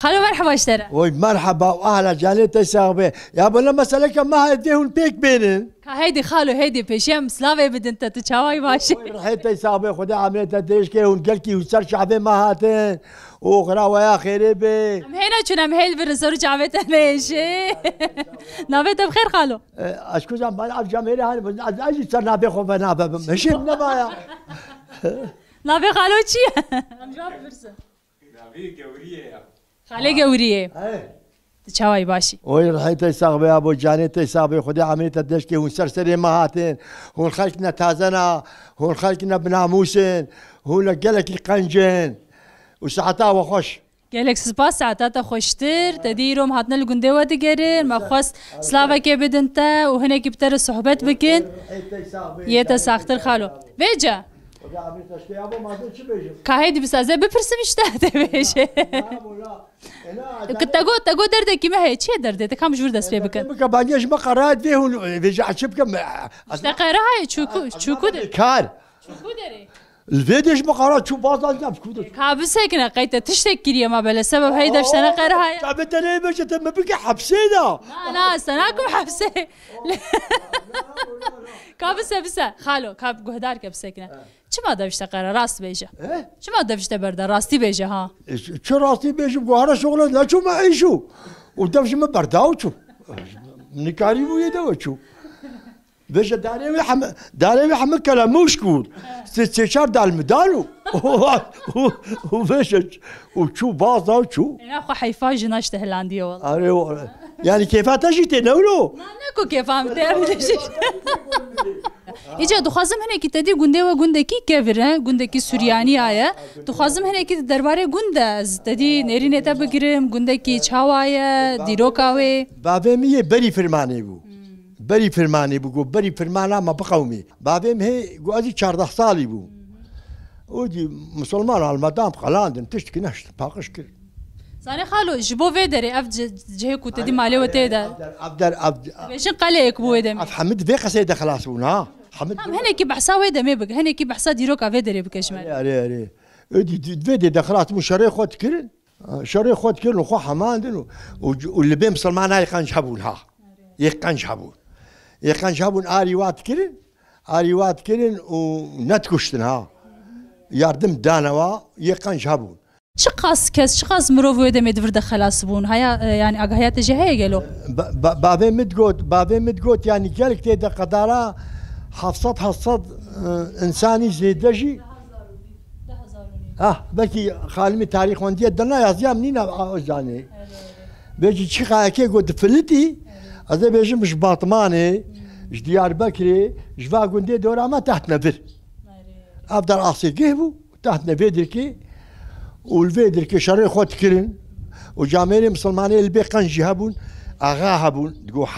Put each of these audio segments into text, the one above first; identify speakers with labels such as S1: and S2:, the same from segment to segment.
S1: خالو مرحبا اشترى.
S2: وي مرحبا واهلا جانيت يساوي يا ابو لما سالك ما هديهم بيك بينن
S1: هيدي خالو هيدي بيشم سلافي بدنت تشاوي ماشي
S2: رحت يساوي خدا عملت ديش كي ونقلكي وسر شعبي ما هاتن وغرا ويا خيري بي
S1: ام هنا كنا مهيل بالرسول جابت ماشي نابت بخير خالو
S2: اشكو زعما العب جماهيري هاني اجي صار نابي خو نابي ماشي نبايا
S1: نابي خالو شي ام جاب فرصه
S3: نابي قوريه
S1: خالي قوريه تشاوي باشي
S2: وي رحت يساوي ابو جانيت يساوي خدا عملت ديش كي ونسر سري ما هاتن هون خلقنا تازنا هون خلقنا بناموسن هون قالك قنجن وساعتها وخش
S1: قالك سباس ساعتها خوشتر تديرهم هاتنا الجندي ودقرن ما خص سلافا كي بدنتا وهنا كبتر الصحبات بكن يتا ساختر خالو بيجا كهيدي بس ازاي بفرسم اشتهت بيجي تقول دردك ما هي شي دردك كم جور دست بكن
S2: بانيش ما قرات فيه بيجي عشبكم
S1: تقراها شو كده
S2: كار
S1: شو دري
S2: الفيديوش ما قرات شو باص انت كده
S1: كابس هيك قيت تشتكي ما بلا سبب هيدا اشتنا قراها
S2: تعبت انا باش تم بك حبسينا
S1: لا استناكم حبسي كابس بس خالو كاب جهدار كبسكنا شو ما دفشت قرا راست بيجا شو ما دفشت بردا راستي بيجا ها
S2: شو راستي بيجا بقهر شغل لا شو ما عيشو ودفش ما برداو شو نكاري بو يدو شو بيش داري محمد كلام مشكور استشار دال مدالو وبيش وشو باص وشو
S1: انا اخو حيفا جناش تهلانديه والله
S2: ايوه يعني كيف تجي تنولو
S1: ما نكو كيف عم تعمل اجا دخوازم هنا كي تدي گونده و گونده کی کیور گونده کی سوریانی آیا دخوازم هنا کی درباره گونده از تدی نرینه تا بگیرم گونده کی چاوای دیروکاوی
S2: بابم یه بری فرمانی بو بری فرمانی بو بری فرمانا ما بقومي بابم هي قاضي 14 سالي بو ودي مسلمان على المدام قلاندن تشتكي نشت باقش كر
S1: زاني خالو جبو فيدري اف جهه كنت دي مالي وتيدا
S2: عبد
S1: باش قالك بو دم
S2: حمد بيق سيده خلاص ونا حمد
S1: هنا كي بحسا ويدا ما بك هنا كي بحسا ديروكا فيدري بكشمال
S2: اري ادي فيدي دخلات مو شري خد كرن شري خد كرن وخو حماندن واللي بين مسلمان هاي قنجبون ها يقنجبون يقنجبون اريوات كرن اريوات كرن ونتكشتن ها يردم دانوا يقنجبون
S1: شقاس كاس شقاس مروفو دمد فرد خلاص بون هيا يعني اغهيات جهه قالوا
S2: بابي متقوت يعني قالك تيدا قدارة حفصت انساني زيدجي بكي خالمي تاريخ وندي دنا يازيا منين اوزاني بيجي شي كي قلت فلتي هذا بيجي مش باطماني ديار بكري جفا قندي دورا ما تحت نفر افضل اصي كيفو تحت نفيدركي والفيدركي شري خود كرن وجاميري مسلماني اللي بيقنجي هبون اغا هبون تقول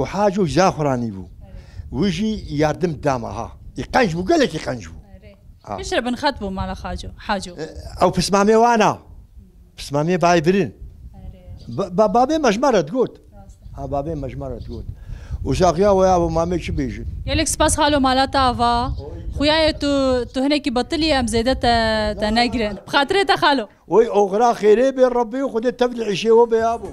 S2: حاجو زاخراني بو ويجي يردم دامها يقنجبو قال لك يقنجبو
S1: يشرب نخطبو مال حاجو
S2: او بسمامي وانا بسمامي بايبرين بابي مجمره تقول بابي مجمره تقول وساقيا ويا ابو مامي شو بيجي
S1: يلك سباس خالو مالات افا خويا تو هنا كي بطلي ام زيدت تناجرن بخاطري خالو
S2: وي اغرا خيري بين ربي وخذ تبلع شيء وبيابو